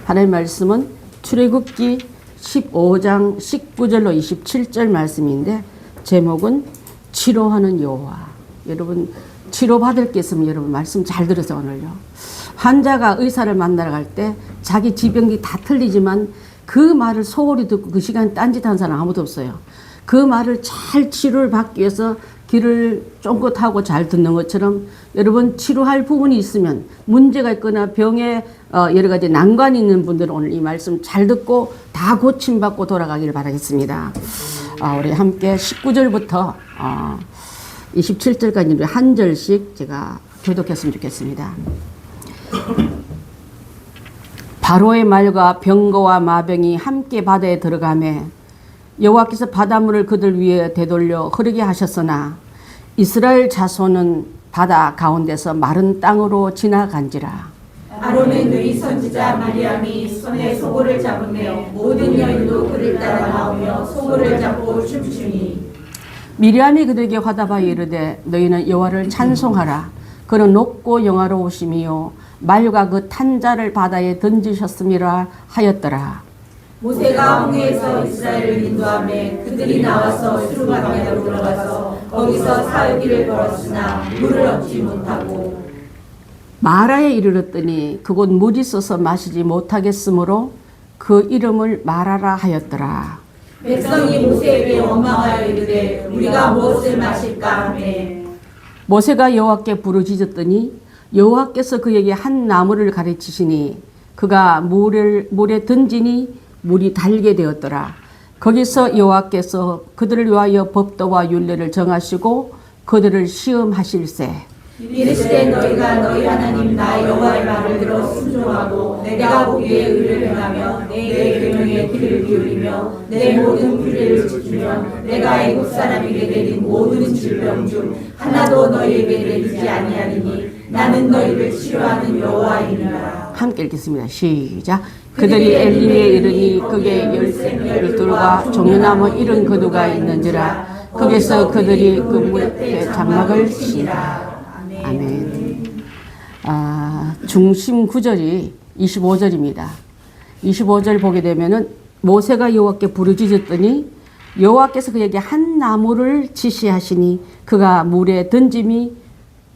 하나님 말씀은 출애굽기 15장 19절로 27절 말씀인데 제목은 치료하는 여호와. 여러분 치료받을 게 있으면 여러분 말씀 잘 들으세요. 오늘요. 환자가 의사를 만나러 갈 때 자기 지병이 다 틀리지만 그 말을 소홀히 듣고 그 시간에 딴짓하는 사람 아무도 없어요. 그 말을 잘 치료를 받기 위해서 귀를 쫑긋하고 잘 듣는 것처럼 여러분 치료할 부분이 있으면 문제가 있거나 병에 여러 가지 난관이 있는 분들은 오늘 이 말씀 잘 듣고 다 고침받고 돌아가기를 바라겠습니다. 우리 함께 19절부터 27절까지 우리 한 절씩 제가 교독했으면 좋겠습니다. 바로의 말과 병거와 마병이 함께 바다에 들어가매 여호와께서 바닷물을 그들 위에 되돌려 흐르게 하셨으나 이스라엘 자손은 바다 가운데서 마른 땅으로 지나간지라. 아론의 누이 선지자 마리암이 손에 소고를 잡으며 모든 여인도 그를 따라 나오며 소고를 잡고 춤추니 미리암이 그들에게 화답하여 이르되 너희는 여호와를 찬송하라. 그는 높고 영화로우심이요 말과 그 탄자를 바다에 던지셨음이라 하였더라. 모세가 홍해에서 이스라엘을 인도하며 그들이 나와서 수르바벨로 들어가서 거기서 사흘길을 걸었으나 물을 얻지 못하고 마라에 이르렀더니 그곳 물이 있어서 마시지 못하겠으므로 그 이름을 마라라 하였더라. 백성이 모세에게 원망하여 이르되 우리가 무엇을 마실까 하매 모세가 여호와께 부르짖었더니 여호와께서 그에게 한 나무를 가르치시니 그가 물에 던지니 물이 달게 되었더라. 거기서 여호와께서 그들을 위하여 법도와 율례를 정하시고 그들을 시험하실세. 이르시되 너희가 너희 하나님 나 여호와의 말을 들어 순종하고 내가 보기에 의를 행하며 내 계명에 귀를 기울이며 내 모든 규례를 지키면 내가 애굽 사람에게 내린 모든 질병 중 하나도 너희에게 내리지 아니하리니 나는 너희를 치료하는 여호와이니라. 함께 읽겠습니다. 시작. 그들이 엘림에 이르니 그게 열둘과 종려나무 이른 그두가 있는지라. 거기서 그들이 그 물에 장막을 치라. 아멘. 중심 구절이 25절입니다. 25절 보게 되면은 모세가 여호와께 부르짖었더니 여호와께서 그에게 한 나무를 지시하시니 그가 물에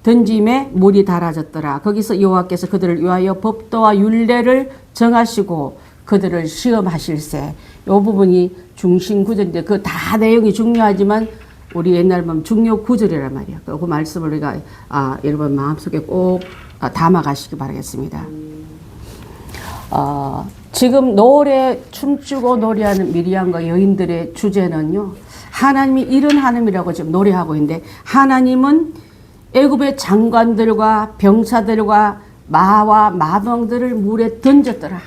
던짐에 물이 달아졌더라. 거기서 여호와께서 그들을 위하여 법도와 율례를 정하시고 그들을 시험하실세. 이 부분이 중심 구절인데 그 다 내용이 중요하지만 우리 옛날 보면 중요 구절이란 말이에요. 그 말씀을 우리가 여러분 마음속에 꼭 담아가시기 바라겠습니다. 지금 춤추고 노래하는 미리암과 여인들의 주제는요. 하나님이 이런 하나님이라고 지금 노래하고 있는데 하나님은 애굽의 장관들과 병사들과 마와 마병들을 물에 던졌더라.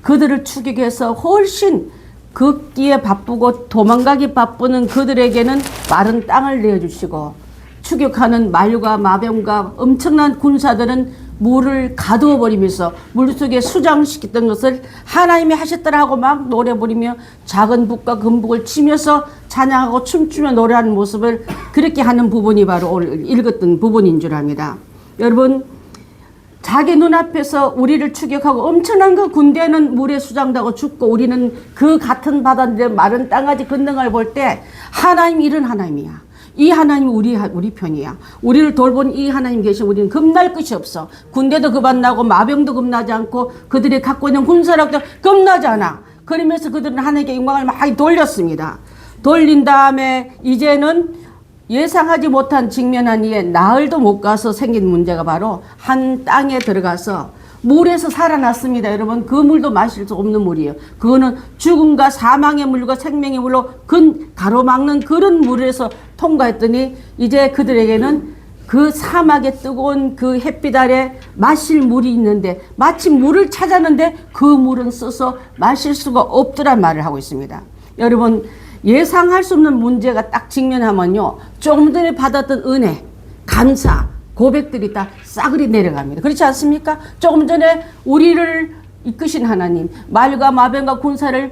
그들을 추격해서 훨씬 걷기에 바쁘고 도망가기 바쁘는 그들에게는 마른 땅을 내어주시고 추격하는 말과 마병과 엄청난 군사들은 물을 가두어 버리면서 물속에 수장시켰던 것을 하나님이 하셨더라 하고 막 노래 부르며 작은 북과 큰 북을 치면서 찬양하고 춤추며 노래하는 모습을 그렇게 하는 부분이 바로 오늘 읽었던 부분인 줄 압니다. 여러분 자기 눈앞에서 우리를 추격하고 엄청난 그 군대는 물에 수장되고 죽고 우리는 그 같은 바다인데 마른 땅까지 걷는 걸 볼 때 하나님이 이런 하나님이야. 이 하나님이 우리 편이야. 우리를 돌본 이 하나님 계시면 우리는 겁날 것이 없어. 군대도 겁나고 마병도 겁나지 않고 그들이 갖고 있는 군사력도 겁나지 않아. 그러면서 그들은 하나님께 영광을 많이 돌렸습니다. 돌린 다음에 이제는 예상하지 못한 직면한 이에 나흘도 못 가서 생긴 문제가 바로 한 땅에 들어가서 물에서 살아났습니다. 여러분 그 물도 마실 수 없는 물이에요. 그거는 죽음과 사망의 물과 생명의 물로 가로막는 그런 물에서 통과했더니 이제 그들에게는 그 사막에 뜨거운 그 햇빛 아래 마실 물이 있는데 마침 물을 찾았는데 그 물은 써서 마실 수가 없더란 말을 하고 있습니다. 여러분 예상할 수 없는 문제가 딱 직면하면요. 조금 전에 받았던 은혜, 감사, 고백들이 다 싸그리 내려갑니다. 그렇지 않습니까? 조금 전에 우리를 이끄신 하나님, 말과 마병과 군사를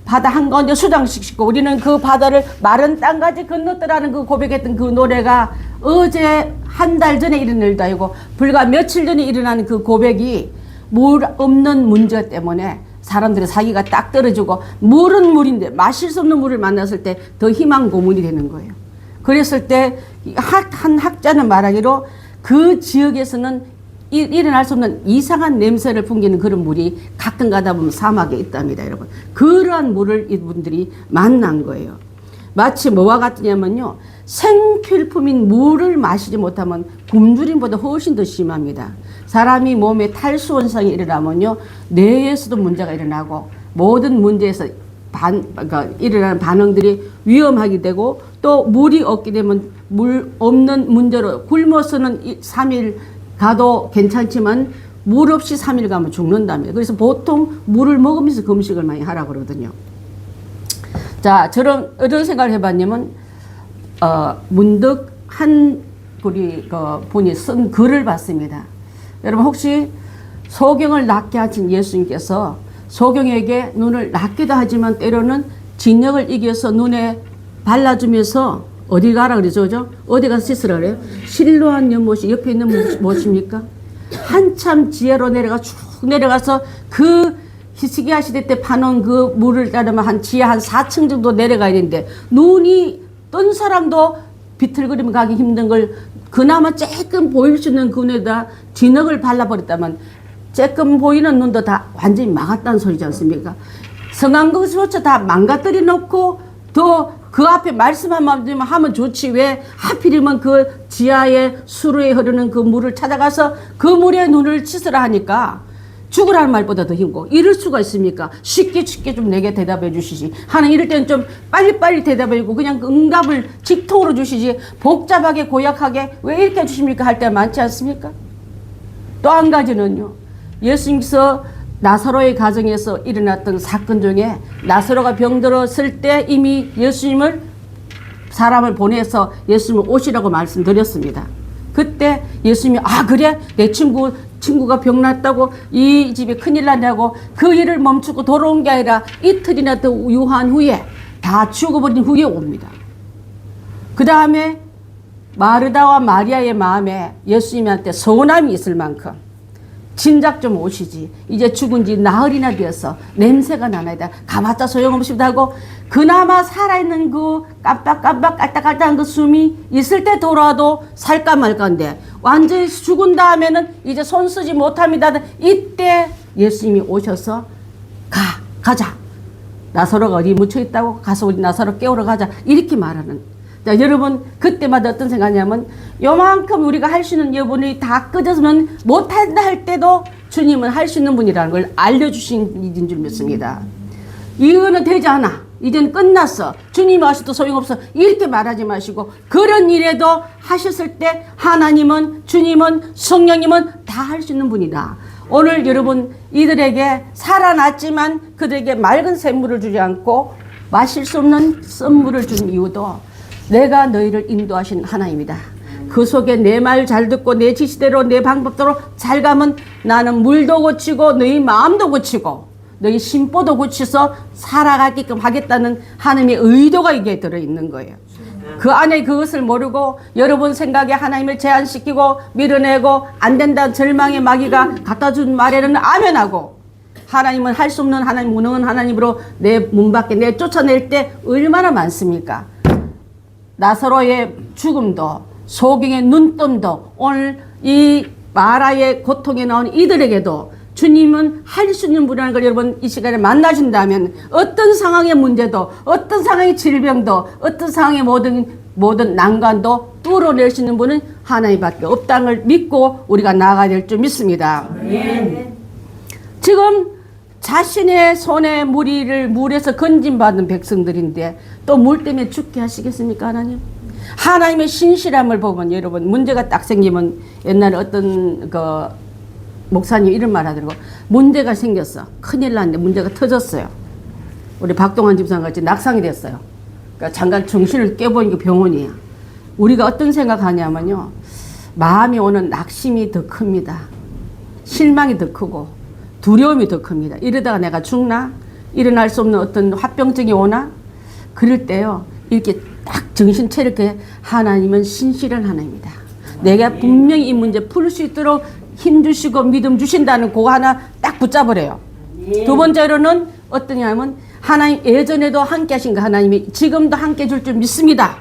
바다 한가운데 수장시키고 우리는 그 바다를 마른 땅까지 건넜더라는 그 고백했던 그 노래가 어제 한 달 전에 일어난 일도 아니고 불과 며칠 전에 일어난 그 고백이 물 없는 문제 때문에 사람들의 사기가 딱 떨어지고 물은 물인데 마실 수 없는 물을 만났을 때 더 희망 고문이 되는 거예요. 그랬을 때 한 학자는 말하기로 그 지역에서는 일어날 수 없는 이상한 냄새를 풍기는 그런 물이 가끔 가다 보면 사막에 있답니다, 여러분. 그러한 물을 이분들이 만난 거예요. 마치 뭐와 같으냐면요, 생필품인 물을 마시지 못하면 굶주림보다 훨씬 더 심합니다. 사람이 몸에 탈수 현상이 일어나면요, 뇌에서도 문제가 일어나고 모든 문제에서 그러니까 일어나는 반응들이 위험하게 되고, 또 물이 없게 되면 물 없는 문제로 굶어서는 3일 가도 괜찮지만 물 없이 3일 가면 죽는다며. 그래서 보통 물을 먹으면서 금식을 많이 하라고 그러거든요. 자, 저런 어떤 생각을 해봤냐면, 문득 한 우리 분이 쓴 글을 봤습니다. 여러분, 혹시 소경을 낫게 하신 예수님께서 소경에게 눈을 낫기도 하지만 때로는 진역을 이겨서 눈에 발라주면서 어디 가라 그러죠? 어디 가서 씻으라 그래요? 실로한 연못이 옆에 있는 무엇입니까? 한참 지하로 쭉 내려가서 그 히스기야 시대 때 파놓은 그 물을 따르면 한 지하 한 4층 정도 내려가야 되는데, 눈이 뜬 사람도 비틀거리면 가기 힘든 걸 그나마 조금 보일 수 있는 그 눈에다 진흙을 발라버렸다면 조금 보이는 눈도 다 완전히 막았다는 소리지 않습니까? 성황금수조차 다 망가뜨려 놓고 더 그 앞에 말씀만 하면 좋지, 왜 하필이면 그 지하에 수로에 흐르는 그 물을 찾아가서 그 물에 눈을 치으라 하니까 죽으라는 말보다 더 힘고, 이럴 수가 있습니까? 쉽게 좀 내게 대답해 주시지. 하나님, 이럴 때는 좀 빨리빨리 대답해 주고 그냥 응답을 직통으로 주시지, 복잡하게 고약하게 왜 이렇게 해주십니까 할 때 많지 않습니까? 또 한 가지는요, 예수님께서 나사로의 가정에서 일어났던 사건 중에 나사로가 병들었을 때 이미 예수님을 사람을 보내서 예수님을 오시라고 말씀드렸습니다. 그때 예수님이 그래, 내 친구가 병났다고 이 집에 큰일 났냐고 그 일을 멈추고 돌아온 게 아니라 이틀이나 더 유한 후에, 다 죽어버린 후에 옵니다. 그 다음에 마르다와 마리아의 마음에 예수님한테 서운함이 있을 만큼 진작 좀 오시지, 이제 죽은 지 나흘이나 되어서 냄새가 나나이다, 가봤자 소용없습니다 하고 그나마 살아있는 그 깜빡깜빡 깔딱깔딱한 그 숨이 있을 때 돌아도 살까 말까인데, 완전히 죽은 다음에는 이제 손 쓰지 못합니다. 이때 예수님이 오셔서 가자, 나사로가 어디 묻혀있다고, 가서 우리 나사로 깨우러 가자, 이렇게 말하는. 자, 여러분, 그때마다 어떤 생각이냐면, 요만큼 우리가 할 수 있는 여분이 다 꺼져서는 못한다 할 때도 주님은 할 수 있는 분이라는 걸 알려주신 일인 줄 믿습니다. 이거는 되지 않아, 이제는 끝났어, 주님이 하셔도 소용없어, 이렇게 말하지 마시고, 그런 일에도 하셨을 때 하나님은, 주님은, 성령님은 다 할 수 있는 분이다. 오늘 여러분, 이들에게 살아났지만 그들에게 맑은 샘물을 주지 않고 마실 수 없는 썬물을 준 이유도 내가 너희를 인도하신 하나님이다. 그 속에 내 말 잘 듣고 내 지시대로 내 방법대로 잘 가면 나는 물도 고치고 너희 마음도 고치고 너희 심보도 고치서 살아가게끔 하겠다는 하나님의 의도가 이게 들어있는 거예요. 그 안에 그것을 모르고 여러분 생각에 하나님을 제한시키고 밀어내고 안 된다는 절망의 마귀가 갖다 준 말에는 아멘하고, 하나님은 할 수 없는 하나님, 무능한 하나님으로 내 문 밖에 내 쫓아낼 때 얼마나 많습니까? 나사로의 죽음도, 소경의 눈뜸도, 오늘 이 마라의 고통에 나온 이들에게도 주님은 할 수 있는 분이라는 걸 여러분 이 시간에 만나신다면, 어떤 상황의 문제도, 어떤 상황의 질병도, 어떤 상황의 모든 난관도 뚫어낼 수 있는 분은 하나님밖에 없다는 걸 믿고 우리가 나아가야 될 줄 믿습니다. 지금 자신의 손에 물에서 건진받은 백성들인데 또 물 때문에 죽게 하시겠습니까, 하나님? 하나님의 신실함을 보면 여러분, 문제가 딱 생기면, 옛날에 어떤 목사님 이런 말 하더라고. 문제가 생겼어, 큰일 났는데 문제가 터졌어요. 우리 박동환 집사님 같이 낙상이 됐어요. 그러니까 잠깐 정신을 깨보니까 병원이야. 우리가 어떤 생각하냐면요, 마음이 오는 낙심이 더 큽니다. 실망이 더 크고 두려움이 더 큽니다. 이러다가 내가 죽나? 일어날 수 없는 어떤 화병증이 오나? 그럴 때요, 이렇게 딱 정신 차리게, 하나님은 신실한 하나님이다, 내가 분명히 이 문제 풀 수 있도록 힘 주시고 믿음 주신다는 그거 하나 딱 붙잡으래요. 두 번째로는 어떠냐면 하나님 예전에도 함께 하신 그 하나님이 지금도 함께 줄 줄 믿습니다.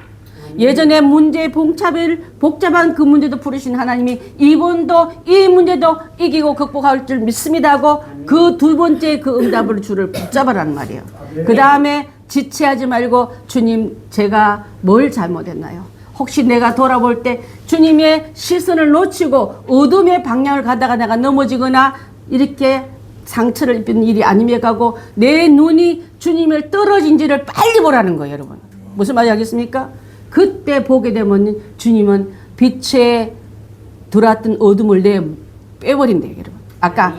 예전에 문제 복잡한 그 문제도 풀으신 하나님이 이번도 이 문제도 이기고 극복할 줄 믿습니다 하고 그 두 번째 그 응답을 줄을 붙잡으라는 말이에요. 그 다음에 지체하지 말고 주님 제가 뭘 잘못했나요? 혹시 내가 돌아볼 때 주님의 시선을 놓치고 어둠의 방향을 가다가 내가 넘어지거나 이렇게 상처를 입힌 일이 아니면 가고 내 눈이 주님을 떨어진지를 빨리 보라는 거예요, 여러분. 무슨 말이 하겠습니까? 그때 보게 되면 주님은 빛에 들어왔던 어둠을 빼버린대요, 여러분. 아까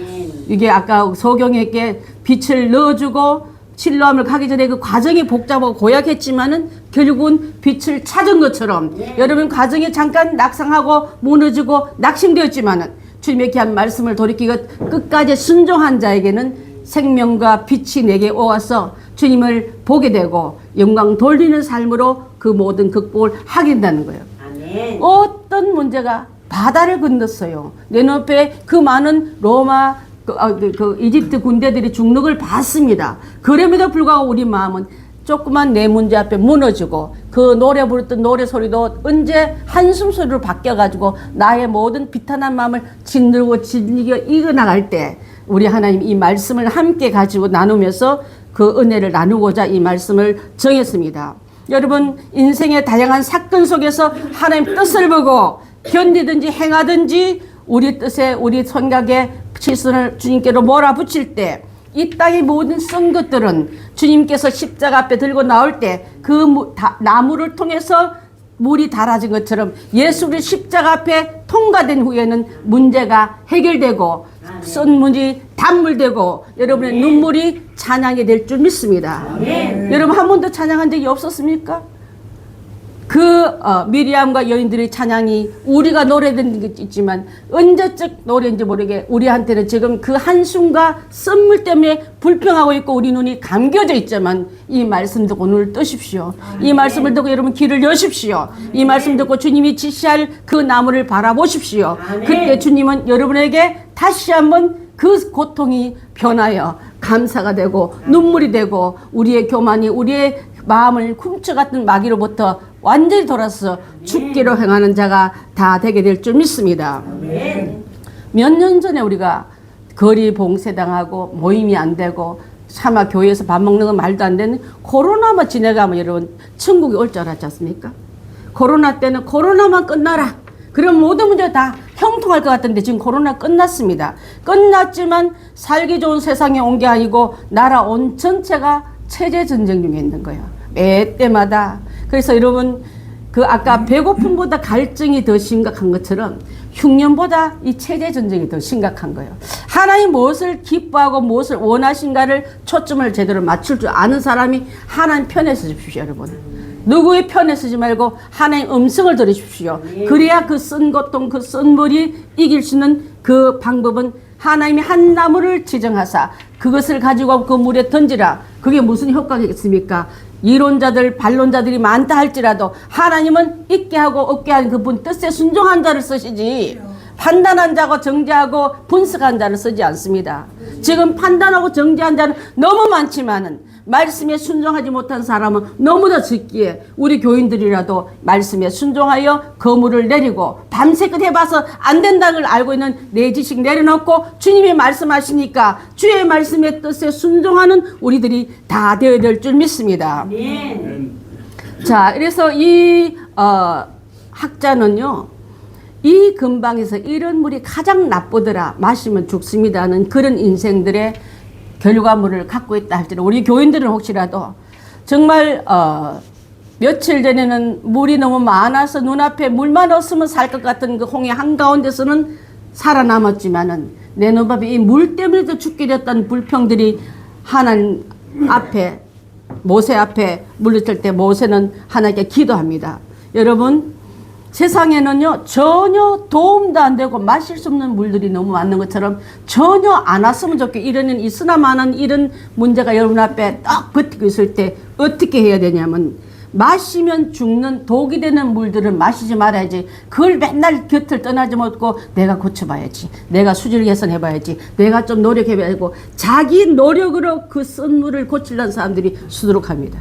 소경에게 빛을 넣어주고 실로암을 가기 전에 그 과정이 복잡하고 고약했지만은 결국은 빛을 찾은 것처럼 여러분 과정이 잠깐 낙상하고 무너지고 낙심되었지만은 주님의 귀한 말씀을 돌이키고 끝까지 순종한 자에게는 생명과 빛이 내게 오와서 주님을 보게 되고 영광 돌리는 삶으로 그 모든 극복을 하게 된다는 거예요. 아멘. 어떤 문제가 바다를 건넜어요. 내 눈앞에 그 많은 로마 그 이집트 군대들이 죽는 걸 봤습니다. 그럼에도 불구하고 우리 마음은 조그만 내 문제 앞에 무너지고 그 노래 부르던 노래 소리도 언제 한숨 소리로 바뀌어가지고 나의 모든 비탄한 마음을 짓누르고 이겨나갈 때 우리 하나님 이 말씀을 함께 가지고 나누면서 그 은혜를 나누고자 이 말씀을 정했습니다. 여러분 인생의 다양한 사건 속에서 하나님 뜻을 보고 견디든지 행하든지 우리 뜻에 우리 생각에 시선을 주님께로 몰아붙일 때 이 땅의 모든 쓴 것들은 주님께서 십자가 앞에 들고 나올 때 그 나무를 통해서 물이 달아진 것처럼 예수의 십자가 앞에 통과된 후에는 문제가 해결되고 쓴 물이 단물되고 여러분의 눈물이 찬양이 될 줄 믿습니다. 여러분 한 번도 찬양한 적이 없었습니까? 미리암과 여인들의 찬양이 우리가 노래된 게 있지만 언제적 노래인지 모르게 우리한테는 지금 그 한숨과 썸물 때문에 불평하고 있고 우리 눈이 감겨져 있지만 이 말씀 듣고 눈을 뜨십시오. 이 말씀을 듣고 여러분 귀를 여십시오. 이 말씀 듣고 주님이 지시할 그 나무를 바라보십시오. 그때 주님은 여러분에게 다시 한번 그 고통이 변하여 감사가 되고 눈물이 되고 우리의 교만이 우리의 마음을 훔쳐갔던 마귀로부터 완전히 돌아서 죽기로 행하는 자가 다 되게 될 줄 믿습니다. 몇 년 전에 우리가 거리 봉쇄당하고 모임이 안 되고 차마 교회에서 밥 먹는 건 말도 안 되는 코로나만 지나가면 여러분 천국이 올 줄 알았지 않습니까? 코로나 때는 코로나만 끝나라. 그럼 모든 문제가 다 형통할 것 같은데 지금 코로나 끝났습니다. 끝났지만 살기 좋은 세상에 온 게 아니고 나라 온 전체가 체제 전쟁 중에 있는 거예요. 매 때마다. 그래서 여러분 아까 배고픔보다 갈증이 더 심각한 것처럼 흉년보다 이 체제 전쟁이 더 심각한 거예요. 하나님 무엇을 기뻐하고 무엇을 원하신가를 초점을 제대로 맞출 줄 아는 사람이 하나님 편에 서십시오, 여러분. 누구의 편에 서지 말고 하나님 음성을 들으십시오. 그래야 그 쓴 고통, 그 쓴 물이 이길 수 있는 그 방법은 하나님이 한 나무를 지정하사 그것을 가지고 그 물에 던지라. 그게 무슨 효과겠습니까? 이론자들, 반론자들이 많다 할지라도 하나님은 있게 하고 없게 하는 그분 뜻에 순종한 자를 쓰시지 판단한 자고 정죄하고 분석한 자를 쓰지 않습니다. 지금 판단하고 정죄한 자는 너무 많지만은 말씀에 순종하지 못한 사람은 너무나 적기에 우리 교인들이라도 말씀에 순종하여 거물을 내리고 밤새껏 해봐서 안 된다는 걸 알고 있는 내 지식 내려놓고 주님이 말씀하시니까 주의 말씀의 뜻에 순종하는 우리들이 다 되어야 될 줄 믿습니다. 자, 그래서 이 학자는요, 이 근방에서 이런 물이 가장 나쁘더라, 마시면 죽습니다는 그런 인생들의 결과물을 갖고 있다 할지라도 우리 교인들은 혹시라도 정말 며칠 전에는 물이 너무 많아서 눈앞에 물만 없으면 살 것 같은 그 홍해 한가운데서는 살아남았지만은 내 눈앞에 이 물 때문에도 죽게 됐던 불평들이 하나님 앞에 모세 앞에 물렸을 때 모세는 하나님께 기도합니다. 여러분 세상에는요 전혀 도움도 안 되고 마실 수 없는 물들이 너무 많은 것처럼 전혀 안 왔으면 좋겠고 이런 있으나마는 이런 문제가 여러분 앞에 딱 버티고 있을 때 어떻게 해야 되냐면 마시면 죽는 독이 되는 물들은 마시지 말아야지. 그걸 맨날 곁을 떠나지 못고 내가 고쳐봐야지. 내가 수질 개선해봐야지. 내가 좀 노력해봐야 하고 자기 노력으로 그 쓴 물을 고치려는 사람들이 수두룩합니다.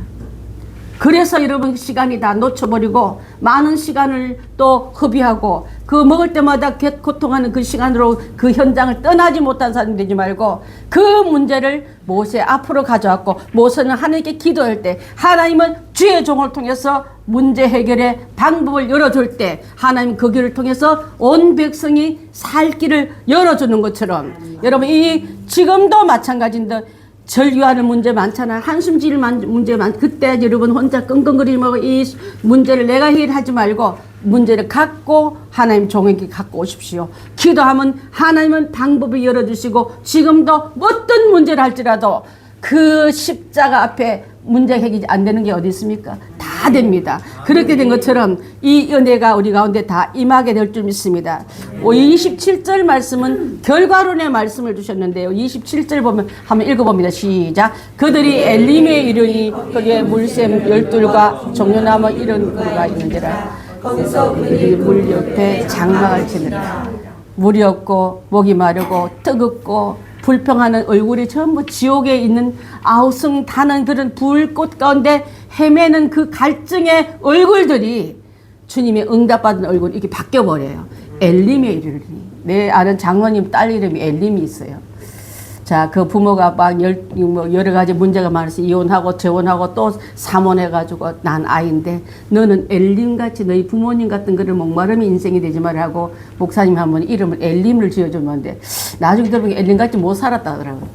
그래서 여러분 시간이 다 놓쳐버리고 많은 시간을 또 허비하고 그 먹을 때마다 고통하는 그 시간으로 그 현장을 떠나지 못한 사람이 되지 말고 그 문제를 모세 앞으로 가져왔고 모세는 하나님께 기도할 때 하나님은 주의 종을 통해서 문제 해결의 방법을 열어줄 때 하나님 그 길을 통해서 온 백성이 살 길을 열어주는 것처럼 여러분 이 지금도 마찬가지인데 절규하는 문제 많잖아. 한숨 지을 문제 많. 그때 여러분 혼자 끙끙거리면 이 문제를 내가 해결하지 말고 문제를 갖고 하나님 종에게 갖고 오십시오. 기도하면 하나님은 방법을 열어주시고 지금도 어떤 문제를 할지라도 그 십자가 앞에 문제 해결이 안 되는 게 어디 있습니까? 다 됩니다. 그렇게 된 것처럼 이 은혜가 우리 가운데 다 임하게 될 줄 믿습니다. 27절 말씀은 결과론의 말씀을 주셨는데요. 27절 보면 한번 읽어봅니다. 시작. 그들이 엘림에 이르니 거기에 물샘 12과 종려나무 이런 거가 있는지라 거기서 그들이 물 옆에 장막을 치느라 물이 없고 목이 마르고 뜨겁고 불평하는 얼굴이 전부 지옥에 있는 아우성다는 그런 불꽃 가운데 헤매는 그 갈증의 얼굴들이 주님의 응답받은 얼굴이 이렇게 바뀌어버려요. 엘림에 이르니. 내 아는 장로님 딸 이름이 엘림이 있어요. 자, 그 부모가 막 여러 가지 문제가 많아서 이혼하고 재혼하고 또 삼혼해가지고 난 아이인데 너는 엘림같이 너희 부모님 같은 그런 목마름이 인생이 되지 말라고 목사님 한번 이름을 엘림을 지어줬는데 나중에 들어보니 엘림같이 못 살았다 하더라고.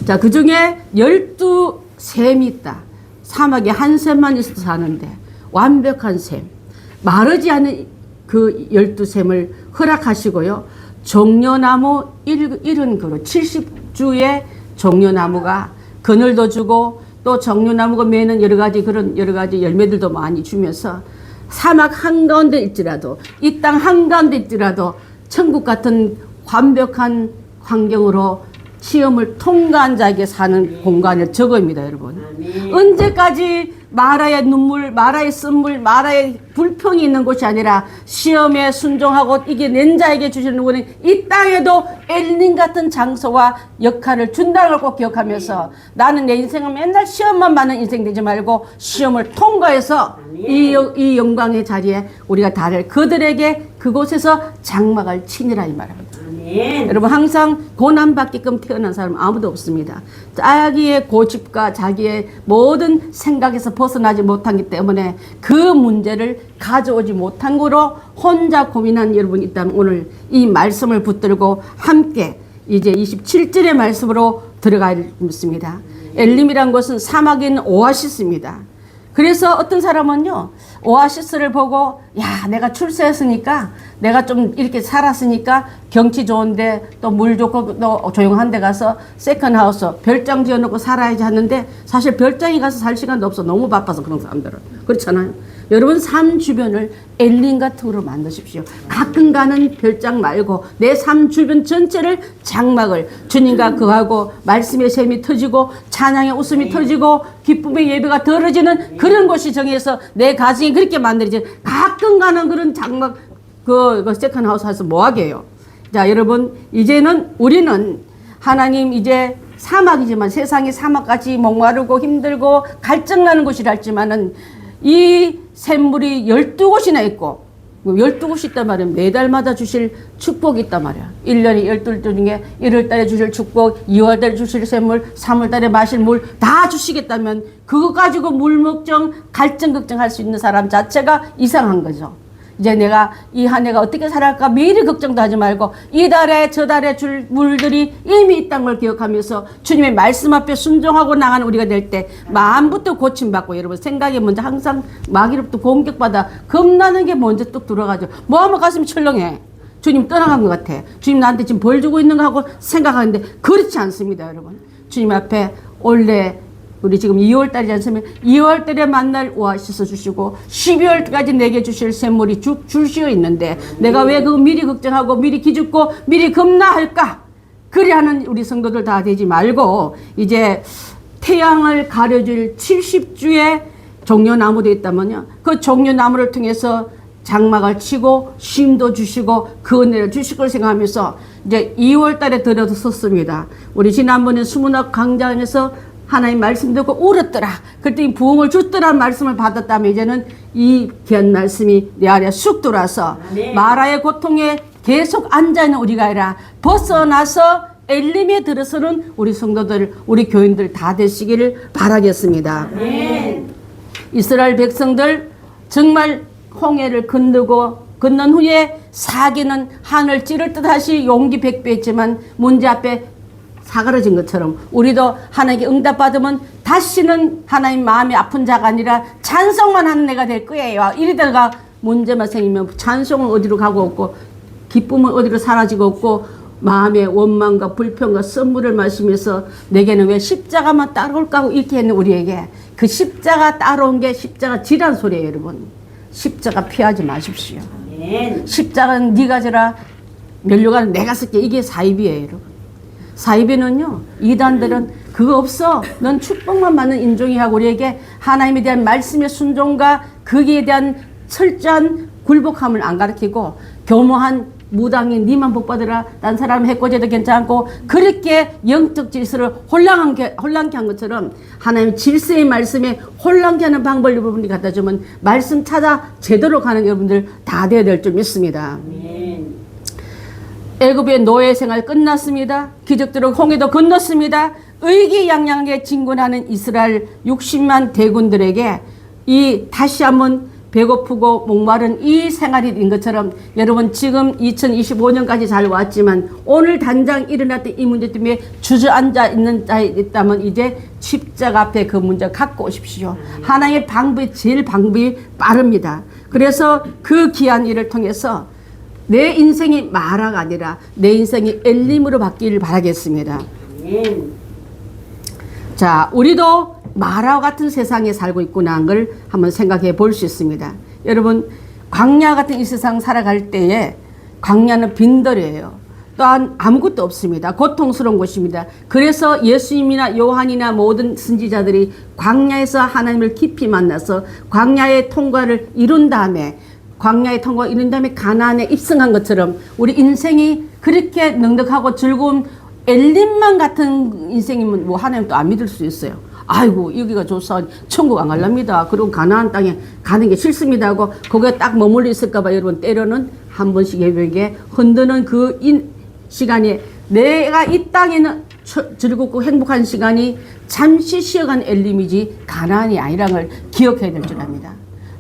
자, 그 중에 12샘이 있다. 사막에 한 샘만 있어도 사는데 완벽한 샘. 마르지 않은 그 12샘을 허락하시고요. 종려나무 70그루 70주의 종려나무가 그늘도 주고 또 종려나무가 매는 여러 가지 열매들도 많이 주면서 사막 한가운데 있더라도 이 땅 한가운데 있더라도 천국 같은 완벽한 환경으로 시험을 통과한 자에게 사는 공간을 적어입니다, 여러분. 언제까지 마라의 눈물, 마라의 쓴물, 마라의 불평이 있는 곳이 아니라 시험에 순종하고 이겨낸 자에게 주시는 분은 이 땅에도 엘린 같은 장소와 역할을 준다는 걸 꼭 기억하면서 나는 내 인생은 맨날 시험만 받는 인생 되지 말고 시험을 통과해서 이 영광의 자리에 우리가 다를 그들에게 그곳에서 장막을 치니라 이 말입니다. 여러분 항상 고난받게끔 태어난 사람은 아무도 없습니다. 자기의 고집과 자기의 모든 생각에서 벗어나지 못하기 때문에 그 문제를 가져오지 못한 거로 혼자 고민한 여러분이 있다면 오늘 이 말씀을 붙들고 함께 이제 27절의 말씀으로 들어가야 믿습니다. 엘림이란 곳은 사막에 있는 오아시스입니다. 그래서 어떤 사람은요 오아시스를 보고 야 내가 출세했으니까 내가 좀 이렇게 살았으니까 경치 좋은데 또 물 좋고 또 조용한 데 가서 세컨하우스 별장 지어놓고 살아야지 하는데 사실 별장에 가서 살 시간도 없어. 너무 바빠서 그런 사람들은. 그렇잖아요. 여러분 삶 주변을 엘린 같은 거로 만드십시오. 가끔 가는 별장 말고 내 삶 주변 전체를 장막을 주님과 그하고 말씀의 샘이 터지고 찬양의 웃음이 터지고 기쁨의 예배가 들어지는 그런 곳이 정해서 내 가정이 그렇게 만들어지. 가끔 가는 그런 장막 그 세컨하우스 해서 뭐하게 해요. 자 여러분 이제는 우리는 하나님 이제 사막이지만 세상이 사막같이 목마르고 힘들고 갈증나는 곳이라 할지만은 이 샘물이 12곳이나 있고 12곳이 있단 말이야. 매달마다 주실 축복이 있단 말이야. 1년에 12달 중에 1월달에 주실 축복, 2월달에 주실 샘물, 3월달에 마실 물 다 주시겠다면 그거 가지고 물 걱정, 갈증 걱정할 수 있는 사람 자체가 이상한 거죠. 이제 내가 이 한 해가 어떻게 살아갈까 미리 걱정도 하지 말고 이 달에 저 달에 줄 물들이 이미 있다는 걸 기억하면서 주님의 말씀 앞에 순종하고 나가는 우리가 될 때 마음부터 고침받고 여러분 생각이 먼저 항상 마귀로부터 공격받아 겁나는 게 먼저 뚝 들어가죠. 뭐하면 가슴이 철렁해. 주님 떠나간 것 같아. 주님 나한테 지금 벌 주고 있는 거 하고 생각하는데 그렇지 않습니다. 여러분 주님 앞에 원래 우리 지금 2월달이지 않습니까? 2월달에 만날 오아시스 주시고 12월까지 내게 주실 샘물이 줄시어 있는데 내가 왜 그거 미리 걱정하고 미리 기죽고 미리 겁나할까? 그리 하는 우리 성도들 다 되지 말고 이제 태양을 가려줄 70주의 종려나무도 있다면요. 그 종려나무를 통해서 장막을 치고 쉼도 주시고 그 은혜를 주실 걸 생각하면서 이제 2월 달에 들어섰습니다. 우리 지난번에 수문학 강좌에서 하나님 말씀 듣고 울었더라. 그때 부흥을 줬더라는 말씀을 받았다면 이제는 이 귀한 말씀이 내 안에 쑥 들어와서 마라의 고통에 계속 앉아있는 우리가 아니라 벗어나서 엘림에 들어서는 우리 성도들, 우리 교인들 다 되시기를 바라겠습니다. 이스라엘 백성들 정말 홍해를 건넌 후에 사기는 하늘 찌를 듯하시 용기 백배했지만 문제 앞에 사그러진 것처럼 우리도 하나님께 응답받으면 다시는 하나님 마음이 아픈 자가 아니라 찬송만 하는 애가 될 거예요. 이러다가 문제만 생기면 찬송은 어디로 가고 없고 기쁨은 어디로 사라지고 없고 마음의 원망과 불평과 썸물을 마시면서 내게는 왜 십자가만 따라올까 하고 이렇게 했는 우리에게 그 십자가 따라온 게 십자가 지란 소리예요. 여러분, 십자가 피하지 마십시오. 십자가는 네가 져라 면류관은 내가 쓸게. 이게 사이비예요. 여러분, 사이비는요, 이단들은 그거 없어, 넌 축복만 받는 인종이 하고 우리에게 하나님에 대한 말씀의 순종과 거기에 대한 철저한 굴복함을 안 가르치고 교모한 무당인 니만 복받으라, 딴 사람 해코지도 괜찮고 그렇게 영적 질서를 혼란케 한 것처럼 하나님의 질서의 말씀에 혼란케 하는 방법을 여러분이 갖다 주면 말씀 찾아 제대로 가는 여러분들 다 되어야 될 줄 믿습니다. 애굽의 노예 생활 끝났습니다. 기적대로 홍해도 건넜습니다. 의기양양하게 진군하는 이스라엘 60만 대군들에게 이 다시 한번 배고프고 목마른 이 생활이 된 것처럼 여러분 지금 2025년까지 잘 왔지만 오늘 당장 일어났던 이 문제 때문에 주저앉아 있는 자에 있다면 이제 십자가 앞에 그 문제 갖고 오십시오. 하나님의 방법이 제일 방법이 빠릅니다. 그래서 그 귀한 일을 통해서 내 인생이 마라가 아니라 내 인생이 엘림으로 바뀌기를 바라겠습니다. 자, 우리도 마라와 같은 세상에 살고 있구나 하는 걸 한번 생각해 볼 수 있습니다. 여러분, 광야 같은 이 세상 살아갈 때에 광야는 빈들이에요. 또한 아무것도 없습니다. 고통스러운 곳입니다. 그래서 예수님이나 요한이나 모든 선지자들이 광야에서 하나님을 깊이 만나서 광야의 통과를 이룬 다음에 가나안에 입성한 것처럼 우리 인생이 그렇게 넉넉하고 즐거운 엘림만 같은 인생이면 뭐 하나님 또 안 믿을 수 있어요. 아이고 여기가 좋사 천국 안 갈랍니다. 그리고 가나안 땅에 가는 게 싫습니다 하고 거기에 딱 머물러 있을까 봐 여러분 때로는 한 번씩 예배에 흔드는 그 시간이 내가 이 땅에는 즐겁고 행복한 시간이 잠시 쉬어간 엘림이지 가나안이 아니라는 걸 기억해야 될 줄 압니다.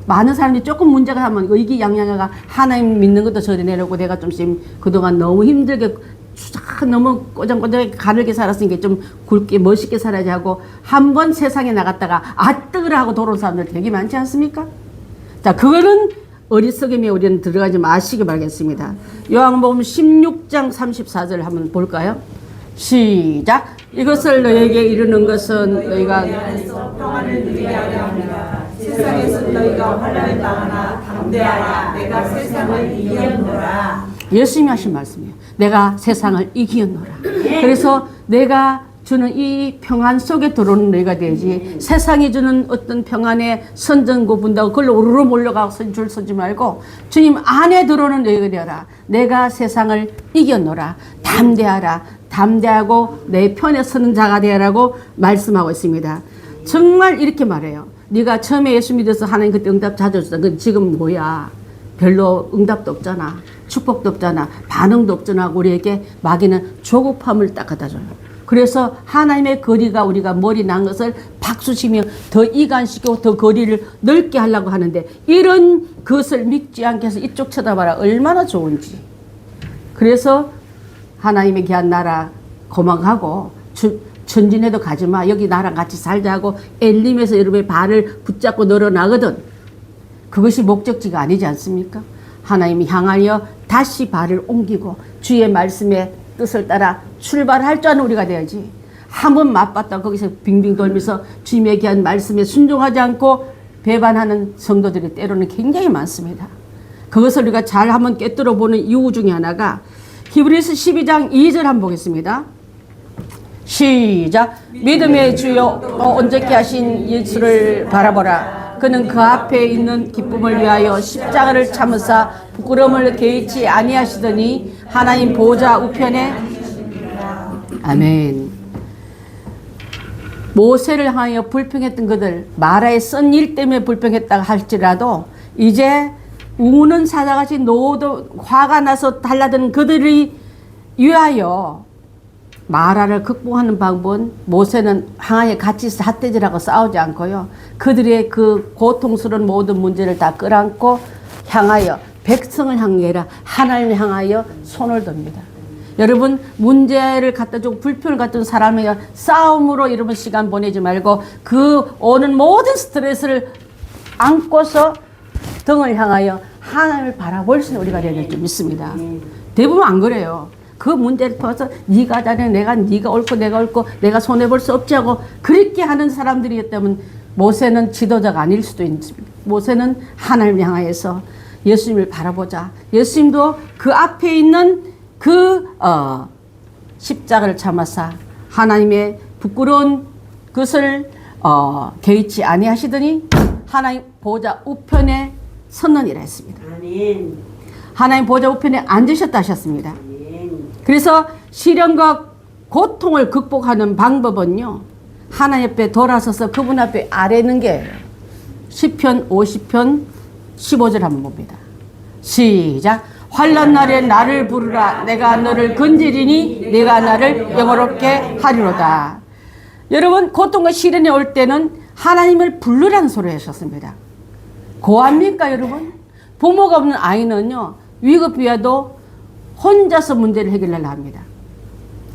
많은 사람들이 조금 문제가 하면 의기양양하가 하나님 믿는 것도 저리 내려오고 내가 좀 그동안 너무 힘들게 너무 꼬장꼬장 가늘게 살았으니까 좀 굵게 멋있게 살아야지 하고 한 번 세상에 나갔다가 아뜨거라 하고 돌아온 사람들 되게 많지 않습니까? 자, 그거는 어리석음에 우리는 들어가지 마시기 바라겠습니다. 요한복음 16장 34절 한번 볼까요? 시작. 이것을 너에게 이르는 것은 너희가 평안을 누리게 하려 합니다. 세상에서 너희가 환난을 당하나 담대하라. 내가 세상을 이겼노라. 예수님이 하신 말씀이에요. 내가 세상을 이기었노라. 그래서 내가 주는 이 평안 속에 들어오는 너희가 되지 세상이 주는 어떤 평안에 선전고 분다고 그걸로 우르르 몰려가서 줄 서지 말고 주님 안에 들어오는 너희가 되어라. 내가 세상을 이겼노라. 담대하라. 담대하고 내 편에 서는 자가 되어라고 말씀하고 있습니다. 정말 이렇게 말해요. 네가 처음에 예수 믿어서 하나님 그때 응답 자주 줬다. 그 지금 뭐야? 별로 응답도 없잖아. 축복도 없잖아. 반응도 없잖아. 우리에게 마귀는 조급함을 딱 갖다 줘요. 그래서 하나님의 거리가 우리가 머리 난 것을 박수치며 더 이간시키고 더 거리를 넓게 하려고 하는데 이런 것을 믿지 않게 해서 이쪽 쳐다봐라. 얼마나 좋은지. 그래서 하나님의 귀한 나라 고막하고 전진해도 가지마. 여기 나랑 같이 살자고 엘림에서 여러분의 발을 붙잡고 늘어나거든. 그것이 목적지가 아니지 않습니까? 하나님이 향하여 다시 발을 옮기고 주의 말씀의 뜻을 따라 출발할 줄 아는 우리가 돼야지. 한번 맛봤다 거기서 빙빙 돌면서 주님의 귀한 말씀에 순종하지 않고 배반하는 성도들이 때로는 굉장히 많습니다. 그것을 우리가 잘 한번 깨뜨려 보는 이유 중에 하나가 히브리서 12장 2절 한번 보겠습니다. 시작. 믿음의 주여 온전케 하신 예수를 바라보라. 그는 그 앞에 있는 기쁨을 위하여 십자가를 참으사 부끄러움을 개의치 아니하시더니 하나님 보좌 우편에 아멘. 모세를 향하여 불평했던 그들, 마라의 쓴 일 때문에 불평했다고 할지라도 이제 우는 사자같이 노도 화가 나서 달라드는 그들이 위하여 마라를 극복하는 방법은 모세는 항아리에 같이 삿대질하고 싸우지 않고요. 그들의 그 고통스러운 모든 문제를 다 끌어안고 향하여 백성을 향해라 하나님을 향하여 손을 듭니다. 여러분 문제를 갖다 주고 불편을 갖다 준 사람이여 싸움으로 여러분 시간 보내지 말고 그 오는 모든 스트레스를 안고서 등을 향하여 하나님을 바라볼 수 있는 우리가 되어야 될 줄 믿습니다. 대부분 안 그래요. 그 문제를 터서 네가 잘해 네가 옳고 내가 옳고 내가 손해볼 수 없지 하고 그렇게 하는 사람들이기 때문에 모세는 지도자가 아닐 수도 있습니다. 모세는 하나님을 향하여서 예수님을 바라보자. 예수님도 그 앞에 있는 그 십자가를 참아사 하나님의 부끄러운 것을 개의치 아니하시더니 하나님 보좌 우편에 섰느니라 했습니다. 아멘. 하나님 보좌 우편에 앉으셨다 하셨습니다. 아멘. 그래서 시련과 고통을 극복하는 방법은요, 하나님 앞에 돌아서서 그분 앞에 아뢰는 게 시편 50편 15절 한번 봅니다. 시작. 환난 날에 나를 부르라. 내가 너를 건지리니 내가 나를 영화롭게 하리로다. 여러분 고통과 시련이 올 때는 하나님을 부르라는 소리를 하셨습니다. 고합니까 여러분? 부모가 없는 아이는요 위급비와도 혼자서 문제를 해결하려 합니다.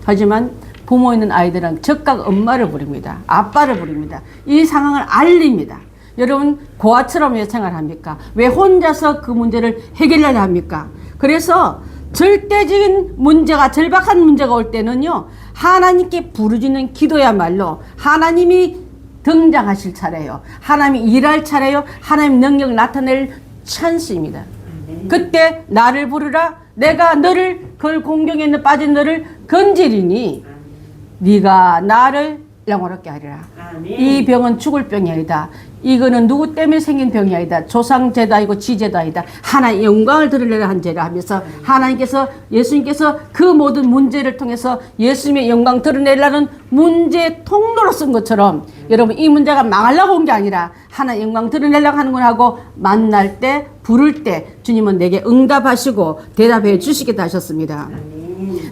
하지만 부모 있는 아이들은 즉각 엄마를 부릅니다. 아빠를 부릅니다. 이 상황을 알립니다. 여러분 고아처럼 왜 생활합니까? 왜 혼자서 그 문제를 해결하려 합니까? 그래서 절대적인 문제가 절박한 문제가 올 때는요 하나님께 부르짖는 기도야말로 하나님이 등장하실 차례예요. 하나님이 일할 차례요. 하나님 능력 나타낼 찬스입니다. 그때 나를 부르라. 내가 너를 그 공경에 빠진 너를 건지리니 네가 나를 영화롭게 하리라. 아멘. 이 병은 죽을 병이 아니다. 이거는 누구 때문에 생긴 병이 아니다. 조상제도 아니고 지제도 아니다. 하나님의 영광을 드리려고 한 죄라 하면서 하나님께서 예수님께서 그 모든 문제를 통해서 예수님의 영광 드러내려는 문제 통로로 쓴 것처럼 여러분 이 문제가 망하려고 온 게 아니라 하나님의 영광 드러내려고 하는 걸 하고 만날 때 부를 때 주님은 내게 응답하시고 대답해 주시겠다 하셨습니다.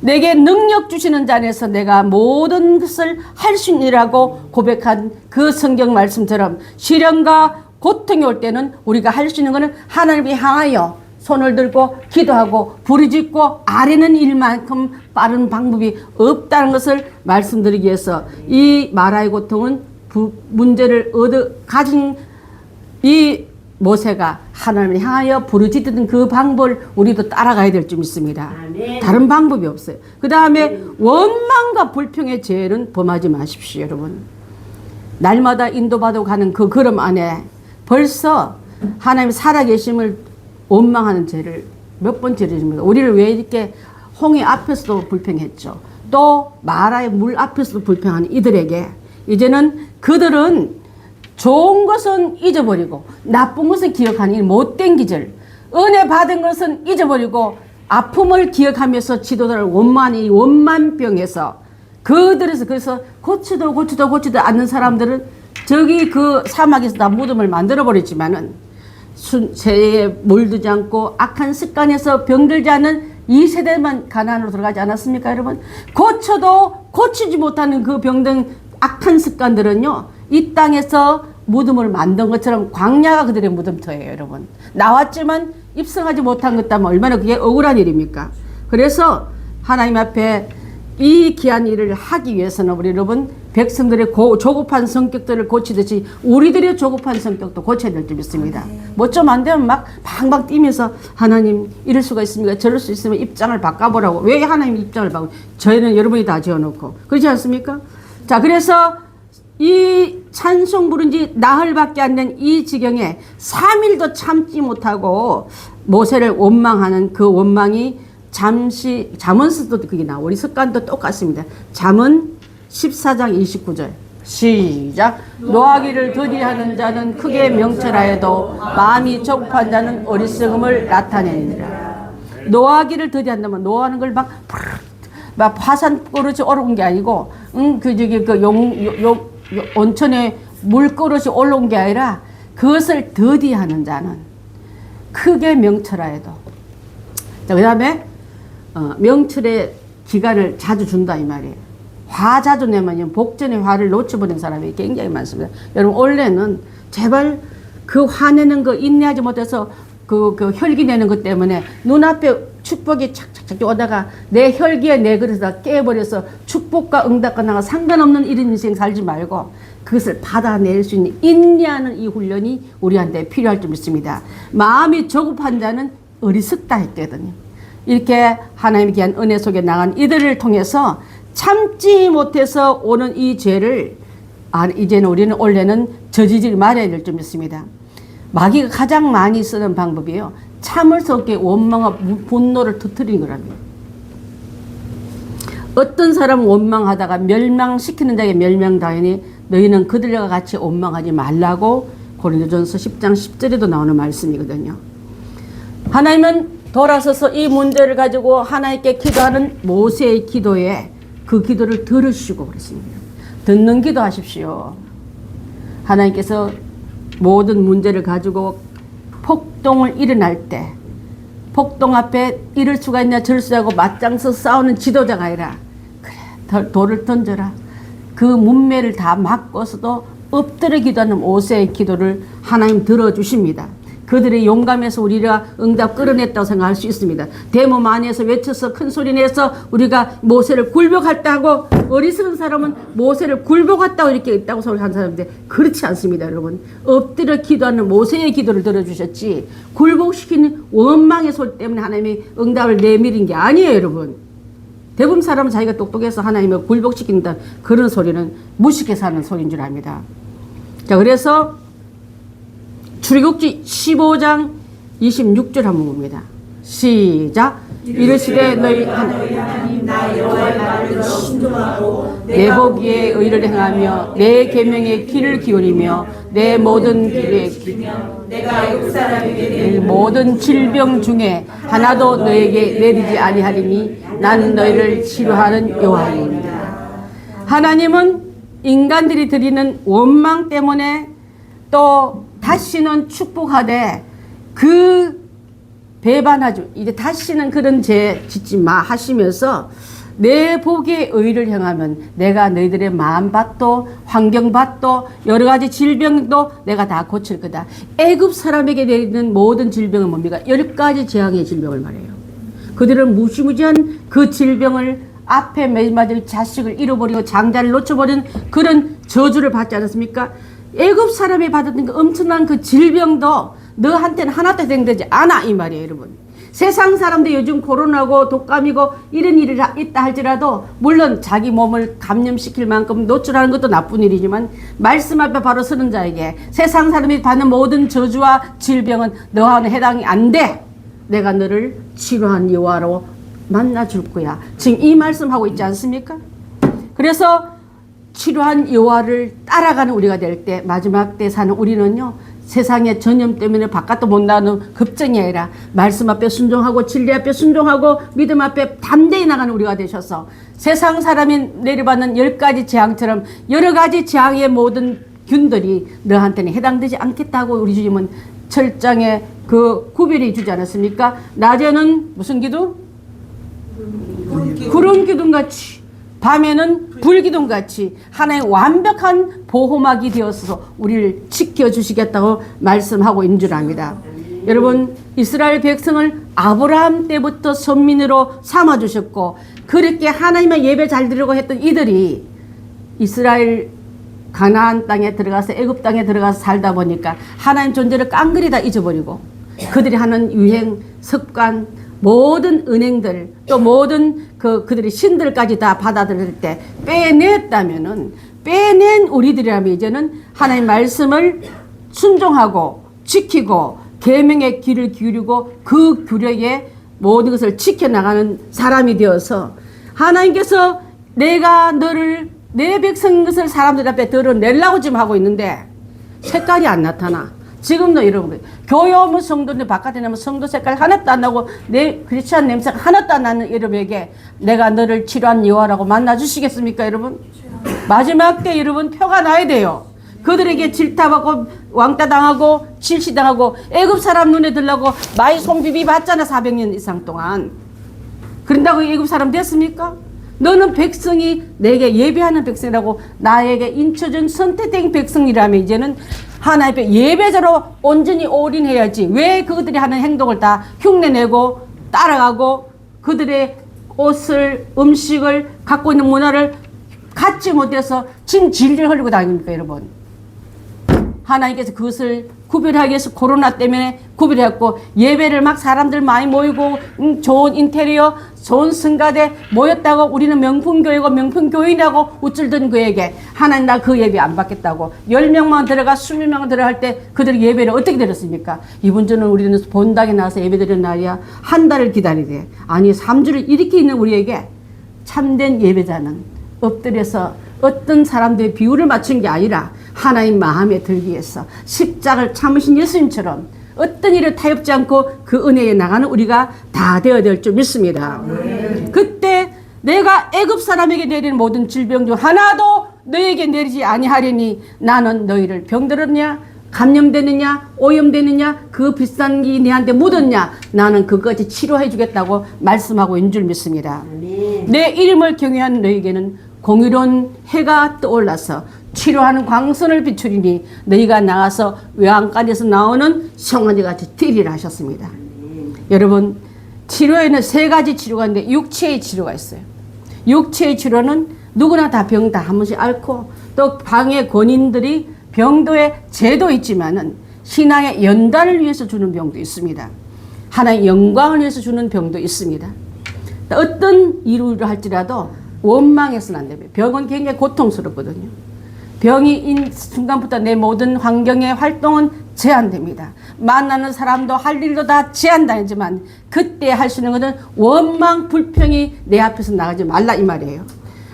내게 능력 주시는 자 안에서 내가 모든 것을 할 수 있느라고 고백한 그 성경 말씀처럼 시련과 고통이 올 때는 우리가 할 수 있는 것은 하나님을 향하여 손을 들고 기도하고 부르짖고 아뢰는 일만큼 빠른 방법이 없다는 것을 말씀드리기 위해서 이 마라의 고통은 문제를 가진 이 모세가 하나님을 향하여 부르짖던 그 방법을 우리도 따라가야 될 줄 믿습니다. 아멘. 다른 방법이 없어요. 그 다음에 원망과 불평의 죄는 범하지 마십시오. 여러분 날마다 인도받아 가는 그 걸음 안에 벌써 하나님 살아계심을 원망하는 죄를 몇 번째를 집니까? 우리를 왜 이렇게 홍해 앞에서도 불평했죠. 또 마라의 물 앞에서도 불평하는 이들에게 이제는 그들은 좋은 것은 잊어버리고 나쁜 것은 기억하는 이 못된 기절, 은혜 받은 것은 잊어버리고 아픔을 기억하면서 지도자를 원만병에서 그들에서 그래서 고치도 않는 사람들은 저기 그 사막에서 다 무덤을 만들어버렸지만은 죄에 물들지 않고 악한 습관에서 병들지 않는 이 세대만 가난으로 들어가지 않았습니까 여러분? 고쳐도 고치지 못하는 그 병든 악한 습관들은요 이 땅에서 무덤을 만든 것처럼 광야가 그들의 무덤터예요 여러분. 나왔지만 입성하지 못한 것 때문에 얼마나 그게 억울한 일입니까? 그래서 하나님 앞에 이 귀한 일을 하기 위해서는 우리 여러분 백성들의 조급한 성격들을 고치듯이 우리들의 조급한 성격도 고쳐야 될 줄 믿습니다. 뭐 좀 안 되면 막 방방 뛰면서 하나님 이럴 수가 있습니까? 저럴 수 있으면 입장을 바꿔보라고. 왜 하나님 입장을 바꿔? 저희는 여러분이 다 지어놓고 그렇지 않습니까? 자 그래서 이 찬송 부른 지 나흘밖에 안 된 이 지경에 3일도 참지 못하고 모세를 원망하는 그 원망이 잠언서도 그게 나와. 우리 습관도 똑같습니다. 잠언 14장 29절 시작. 노하기를 더디하는 자는 크게 명철하여도 마음이 조급한 자는 어리석음을 나타내니라. 노하기를 더디한다면 노하는 걸 막 화산 그릇이 올라온 게 아니고 온천에 물 그릇이 올라온 게 아니라 그것을 더디하는 자는 크게 명철하여도. 자, 그 다음에 명철의 기간을 자주 준다 이 말이에요. 화 자주 내면 복전의 화를 놓쳐버린 사람이 굉장히 많습니다. 여러분 원래는 제발 그 화내는 거 인내하지 못해서 그 혈기 내는 것 때문에 눈앞에 축복이 착착착 오다가 내 혈기에 내 그릇에다 깨버려서 축복과 응답과 나가 상관없는 이런 인생 살지 말고 그것을 받아낼 수 있는 인내하는 이 훈련이 우리한테 필요할 줄 믿습니다. 마음이 조급한 자는 어리석다 했거든요. 이렇게 하나님의 귀한 은혜 속에 나간 이들을 통해서 참지 못해서 오는 이 죄를 이제는 우리는 원래는 저지지 말아야 될 줄 믿습니다. 마귀가 가장 많이 쓰는 방법이에요. 참을 수 없게 원망과 분노를 터뜨리는 거랍니다. 어떤 사람은 원망하다가 멸망시키는 자에게 멸망당하니 너희는 그들과 같이 원망하지 말라고 고린도전서 10장 10절에도 나오는 말씀이거든요. 하나님은 돌아서서 이 문제를 가지고 하나님께 기도하는 모세의 기도에 그 기도를 들으시고 그랬습니다. 듣는 기도하십시오. 하나님께서 모든 문제를 가지고 폭동을 일어날 때 폭동 앞에 이럴 수가 있냐 저럴 수가 있고 맞짱서 싸우는 지도자가 아니라 그래 돌을 던져라. 그 문매를 다 막고서도 엎드려 기도하는 모세의 기도를 하나님 들어주십니다. 그들의 용감해서 우리가 응답 끌어냈다고 생각할 수 있습니다. 대몸 안에서 외쳐서 큰 소리 내서 우리가 모세를 굴복했다 하고 어리석은 사람은 모세를 굴복했다고 이렇게 있다고 소리하는 사람인데 그렇지 않습니다. 여러분 엎드려 기도하는 모세의 기도를 들어주셨지 굴복시키는 원망의 소리 때문에 하나님이 응답을 내밀인 게 아니에요. 여러분 대부분 사람은 자기가 똑똑해서 하나님을 굴복시킨다 그런 소리는 무식해서 하는 소리인 줄 압니다. 자 그래서 출애굽기 15장 26절 한번 봅니다. 시작. 이르시되 너희 하나님 나 여호와의 말을 들어 순종하고 내 보기에 의를 행하며 내 계명의 귀를 기울이며 내 모든 길에 내가 애굽 사람에게 내린 모든 질병 중에 하나도 너에게 내리지 아니하리니 나는 너희를 치료하는 여호와입니다. 하나님은 인간들이 드리는 원망 때문에 또 다시는 축복하되 그 배반하죠. 이제 다시는 그런 죄 짓지 마 하시면서 내 복에 의를 행하면 내가 너희들의 마음밭도 환경밭도 여러 가지 질병도 내가 다 고칠 거다. 애굽 사람에게 내리는 모든 질병은 뭡니까? 10가지 재앙의 질병을 말해요. 그들은 무시무시한 그 질병을 앞에 매맞은 자식을 잃어버리고 장자를 놓쳐버리는 그런 저주를 받지 않았습니까? 애굽 사람이 받았던 그 엄청난 그 질병도 너한테는 하나도 해당되지 않아 이 말이에요. 여러분 세상 사람들 요즘 코로나고 독감이고 이런 일이 있다 할지라도 물론 자기 몸을 감염시킬 만큼 노출하는 것도 나쁜 일이지만 말씀 앞에 바로 서는 자에게 세상 사람이 받는 모든 저주와 질병은 너와는 해당이 안 돼. 내가 너를 치료한 여호와로 만나줄 거야. 지금 이 말씀하고 있지 않습니까? 그래서 치료한 여호와를 따라가는 우리가 될 때 마지막 때 사는 우리는요 세상의 전염 때문에 바깥도 못 나오는 급증이 아니라 말씀 앞에 순종하고 진리 앞에 순종하고 믿음 앞에 담대히 나가는 우리가 되셔서 세상 사람이 내려받는 10가지 재앙처럼 여러 가지 재앙의 모든 균들이 너한테는 해당되지 않겠다고 우리 주님은 철장에 그 구별해 주지 않았습니까? 낮에는 무슨 기둥? 구름 기둥같이 밤에는 불기둥같이 하나의 완벽한 보호막이 되어서 우리를 지켜주시겠다고 말씀하고 있는 줄 압니다. 여러분 이스라엘 백성을 아브라함 때부터 선민으로 삼아주셨고 그렇게 하나님의 예배 잘 드리고 했던 이들이 이스라엘 가나안 땅에 들어가서 애굽 땅에 들어가서 살다 보니까 하나님 존재를 깡그리 다 잊어버리고 그들이 하는 유행, 습관 모든 은행들 또 모든 그들의 신들까지 다 받아들일 때 빼냈다면은 빼낸 우리들이라면 이제는 하나님 말씀을 순종하고 지키고 계명의 귀를 기울이고 그 규례에 모든 것을 지켜나가는 사람이 되어서 하나님께서 내가 너를 내 백성인 것을 사람들 앞에 드러내려고 지금 하고 있는데 색깔이 안 나타나. 지금도 여러분 교회 오면 성도들 바깥에 나면 성도 색깔 하나도 안 나고 내 크리스찬 냄새가 하나도 안 나는 여러분에게 내가 너를 치료한 여호와라고 만나 주시겠습니까 여러분? 마지막 때 여러분 표가 나야 돼요. 그들에게 질타받고 왕따 당하고 질시당하고 애굽 사람 눈에 들라고 마이 송비비 받잖아 400년 이상 동안. 그런다고 애굽 사람 됐습니까? 너는 백성이 내게 예배하는 백성이라고 나에게 인쳐준 선택된 백성이라면 이제는 하나님 앞에 예배자로 온전히 올인해야지. 왜 그들이 하는 행동을 다 흉내내고 따라가고 그들의 옷을 음식을 갖고 있는 문화를 갖지 못해서 지금 질질 흘리고 다닙니까 여러분? 하나님께서 그것을 구별하기 위해서 코로나 때문에 구별했고 예배를 막 사람들 많이 모이고 좋은 인테리어 좋은 성가대 모였다고 우리는 명품교회고 명품교인이라고 우쭐던 그에게 하나님 나 그 예배 안 받겠다고 10명만 들어가 20명 들어갈 때 그들이 예배를 어떻게 드렸습니까? 이번 주는 우리는 본당에 나와서 예배 드리는 날이야 한 달을 기다리되 아니 3주를 이렇게 있는 우리에게 참된 예배자는 엎드려서 어떤 사람들의 비율을 맞춘 게 아니라 하나님 마음에 들기 위해서 십자가를 참으신 예수님처럼 어떤 일을 타협지 않고 그 은혜에 나가는 우리가 다 되어야 될 줄 믿습니다. 그때 내가 애굽 사람에게 내리는 모든 질병 중 하나도 너에게 내리지 아니하리니 나는 너희를 병들었냐 감염되느냐 오염되느냐 그 비싼 게 내한테 묻었냐 나는 그것까지 치료해 주겠다고 말씀하고 있는 줄 믿습니다. 내 이름을 경외한 너에게는 공의로운 해가 떠올라서 치료하는 광선을 비추리니 너희가 나가서 외양간에서 나오는 송아지같이 뛰리라 하셨습니다. 여러분 치료에는 세 가지 치료가 있는데 육체의 치료가 있어요. 육체의 치료는 누구나 다 병 다 한 번씩 앓고 또 방의 권인들이 병도에 제도 있지만은 신앙의 연단을 위해서 주는 병도 있습니다. 하나의 영광을 위해서 주는 병도 있습니다. 어떤 이유를 할지라도 원망해서는 안 됩니다. 병은 굉장히 고통스럽거든요. 병이 인 순간부터 내 모든 환경의 활동은 제한됩니다. 만나는 사람도 할 일도 다 제한당하지만 그때 할 수 있는 것은 원망 불평이 내 앞에서 나가지 말라 이 말이에요.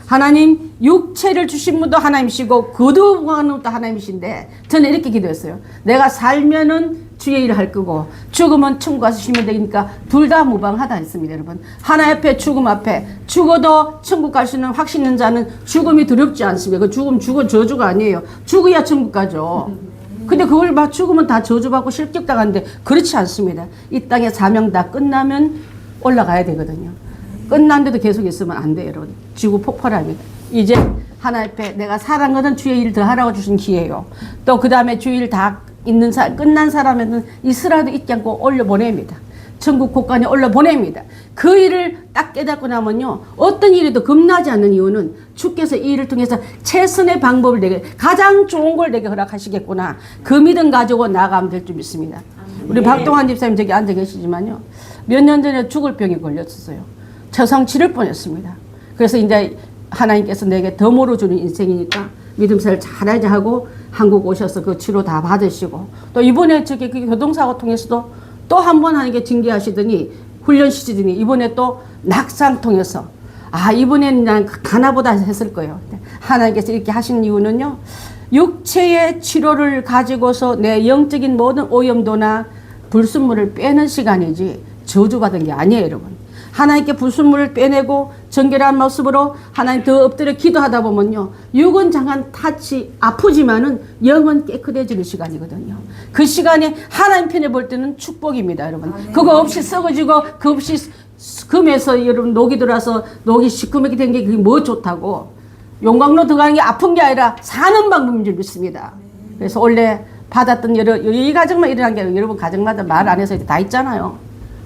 하나님 육체를 주신 분도 하나님이시고 거두어가는 것도 하나님이신데 저는 이렇게 기도했어요. 내가 살면은 주의 일을 할 거고 죽으면 천국 가서 쉬면 되니까 둘 다 무방하다 했습니다. 여러분 하나님 앞에 죽음 앞에 죽어도 천국 갈 수 있는 확신 있는 자는 죽음이 두렵지 않습니다. 그 죽음 죽은 저주가 아니에요. 죽어야 천국 가죠. 근데 그걸 막 죽으면 다 저주받고 실격당하는데 그렇지 않습니다. 이 땅의 사명 다 끝나면 올라가야 되거든요. 끝난데도 계속 있으면 안 돼요. 여러분 지구 폭발합니다. 이제 하나님 앞에 내가 살아간 것은 주의 일 더 하라고 주신 기회예요. 또 그 다음에 주의 일 다 있는 끝난 사람에는 이스라엘도 잊지 않고 올려보냅니다. 천국 곳간에 올려보냅니다. 그 일을 딱 깨닫고 나면요 어떤 일에도 겁나지 않는 이유는 주께서 이 일을 통해서 최선의 방법을 내게 가장 좋은 걸 내게 허락하시겠구나 그 믿음 가지고 나아가면 될 줄 믿습니다. 우리 박동환 집사님 저기 앉아 계시지만요 몇 년 전에 죽을 병에 걸렸었어요. 초상 치를 뻔했습니다. 그래서 이제 하나님께서 내게 덤으로 주는 인생이니까 믿음사를 잘하자 하고 한국 오셔서 그 치료 다 받으시고 또 이번에 저기 그 교통사고 통해서도 또 한 번 하나님께 징계하시더니 훈련 시키더니 이번에 또 낙상 통해서 아 이번에는 난 가나보다 했을 거예요. 하나님께서 이렇게 하신 이유는요 육체의 치료를 가지고서 내 영적인 모든 오염도나 불순물을 빼는 시간이지 저주받은 게 아니에요 여러분. 하나님께 불순물을 빼내고 정결한 모습으로 하나님 더 엎드려 기도하다 보면요 육은 잠깐 탓이 아프지만은 영은 깨끗해지는 시간이거든요. 그 시간에 하나님 편에 볼 때는 축복입니다 여러분. 그거 없이 썩어지고 그 없이 금에서 여러분 녹이 들어와서 녹이 시커멓게 된 게 그게 뭐 좋다고 용광로 들어가는 게 아픈 게 아니라 사는 방법인 줄 믿습니다. 그래서 원래 받았던 이 가정만 일어난 게 아니라 여러분 가정마다 말 안 해서 다 있잖아요.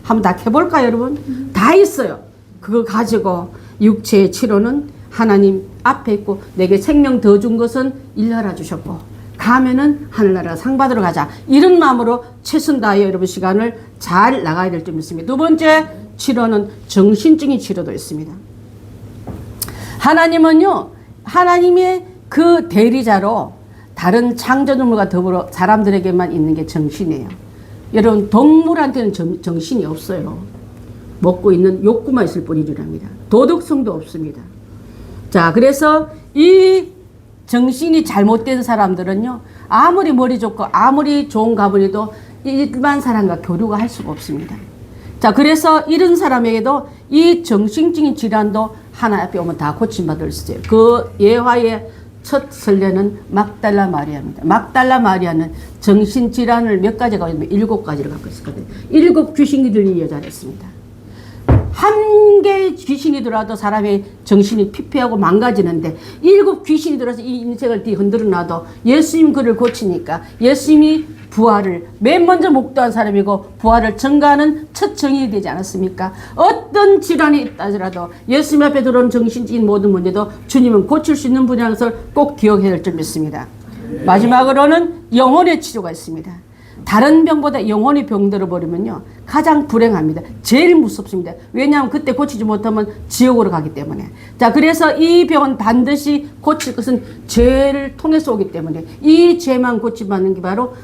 한번 다 해볼까요 여러분? 다 있어요. 그거 가지고 육체의 치료는 하나님 앞에 있고 내게 생명 더 준 것은 일하라 주셨고 가면은 하늘나라 상 받으러 가자 이런 마음으로 최선 다하여 여러분 시간을 잘 나가야 될 줄 믿습니다. 두 번째 치료는 정신적인 치료도 있습니다. 하나님은요 하나님의 그 대리자로 다른 창조동물과 더불어 사람들에게만 있는 게 정신이에요. 여러분 동물한테는 정신이 없어요. 먹고 있는 욕구만 있을 뿐이랍니다. 도덕성도 없습니다. 자 그래서 이 정신이 잘못된 사람들은요, 아무리 머리 좋고 아무리 좋은 가문이도 일반 사람과 교류가 할 수가 없습니다. 자, 그래서 이런 사람에게도 이 정신적인 질환도 하나님 앞에 오면 다 고침받을 수 있어요. 그 예화의 첫 선례는 막달라 마리아입니다. 막달라 마리아는 정신질환을 몇 가지가 있는데 7가지를 갖고 있었거든요. 7 귀신이 들린 여자였습니다. 한 개의 귀신이 들어와도 사람의 정신이 피폐하고 망가지는데 7 귀신이 들어와서 이 인생을 흔들어 놔도 예수님 그를 고치니까 예수님이 부활을 맨 먼저 목도한 사람이고 부활을 증가하는 첫 정인이 되지 않았습니까? 어떤 질환이 있다 하더라도 예수님 앞에 들어온 정신적인 모든 문제도 주님은 고칠 수 있는 분이라는 것을 꼭 기억해야 될 줄 믿습니다. 마지막으로는 영혼의 치료가 있습니다. 다른 병보다 영혼이 병들어 버리면요 가장 불행합니다. 제일 무섭습니다. 왜냐하면 그때 고치지 못하면 지옥으로 가기 때문에. 자, 그래서 이 병은 반드시 고칠 것은 죄를 통해서 오기 때문에 이 죄만 고침받는 게 바로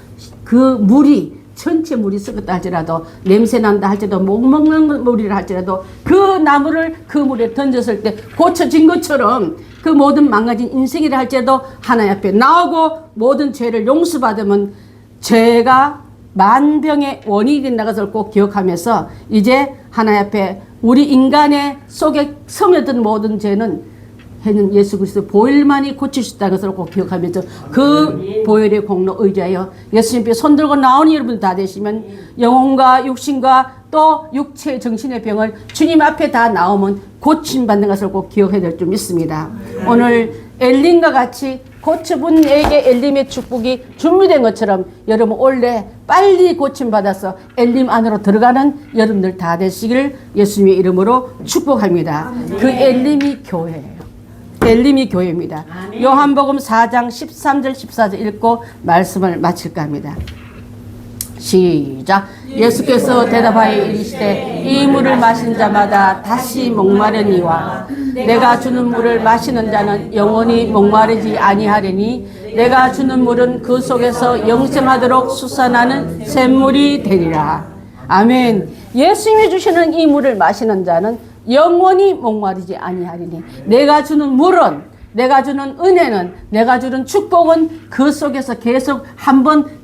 그 물이 전체 물이 썩었다 할지라도 냄새 난다 할지라도 못 먹는 물이라 할지라도 그 나무를 그 물에 던졌을 때 고쳐진 것처럼 그 모든 망가진 인생이라 할지라도 하나님 앞에 나오고 모든 죄를 용서받으면 죄가 만병의 원인이 된다는 것을 꼭 기억하면서 이제 하나님 앞에 우리 인간의 속에 스며든 모든 죄는 해는 예수 그리스도 보혈만이 고칠 수 있다는 것을 꼭 기억하면서 그 보혈의 공로 의지하여 예수님께 손들고 나오는 여러분 다 되시면 영혼과 육신과 또 육체 정신의 병을 주님 앞에 다 나오면 고침받는 것을 꼭 기억해야 될 줄 믿습니다. 오늘 엘림과 같이 고쳐본 에게 엘림의 축복이 준비된 것처럼 여러분 올해 빨리 고침받아서 엘림 안으로 들어가는 여러분들 다 되시길 예수님의 이름으로 축복합니다. 그 엘림이 교회예요. 엘림이 교회입니다. 요한복음 4장 13절 14절 읽고 말씀을 마칠까 합니다. 시작. 예수께서 대답하여 이르시되 이 물을 마신 자마다 다시 목마르니와 내가 주는 물을 마시는 자는 영원히 목마르지 아니하리니 내가 주는 물은 그 속에서 영생하도록 솟아나는 샘물이 되리라. 아멘. 예수님이 주시는 이 물을 마시는 자는 영원히 목마르지 아니하리니 내가 주는 물은, 내가 주는 은혜는, 내가 주는 축복은 그 속에서 계속 한번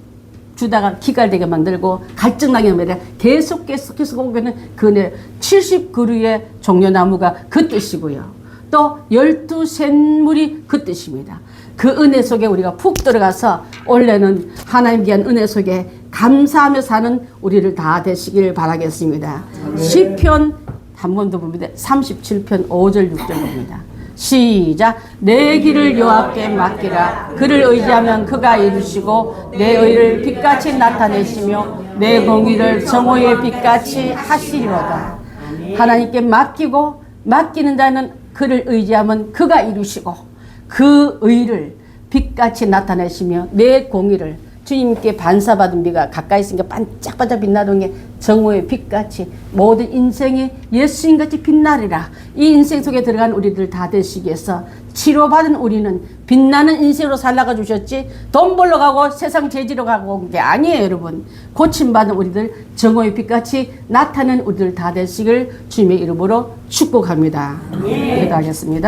주다가 기갈되게 만들고 갈증나게 만들어 계속해서 오게는 그네 70그루의 종려나무가 그 뜻이고요. 또 12샘물이 그 뜻입니다. 그 은혜 속에 우리가 푹 들어가서 올해는 하나님 귀한 은혜 속에 감사하며 사는 우리를 다 되시길 바라겠습니다. 시편 한 번 더 봅니다. 37편 5절 6절 봅니다. 시작. 내 길을 여호와께 맡기라. 그를 의지하면 그가 이루시고 내 의를 빛같이 나타내시며 내 공의를 정오의 빛같이 하시리로다. 하나님께 맡기고 맡기는 자는 그를 의지하면 그가 이루시고 그 의를 빛같이 나타내시며 내 공의를 주님께 반사받은 비가 가까이 있으니까 반짝반짝 빛나는 게 정오의 빛같이 모든 인생이 예수님같이 빛나리라. 이 인생 속에 들어간 우리들 다 되시기 위해서 치료받은 우리는 빛나는 인생으로 살아가 주셨지 돈 벌러 가고 세상 재지러 가고 온 게 아니에요. 여러분, 고침받은 우리들 정오의 빛같이 나타나는 우리들 다 되시길 주님의 이름으로 축복합니다. 기도하겠습니다.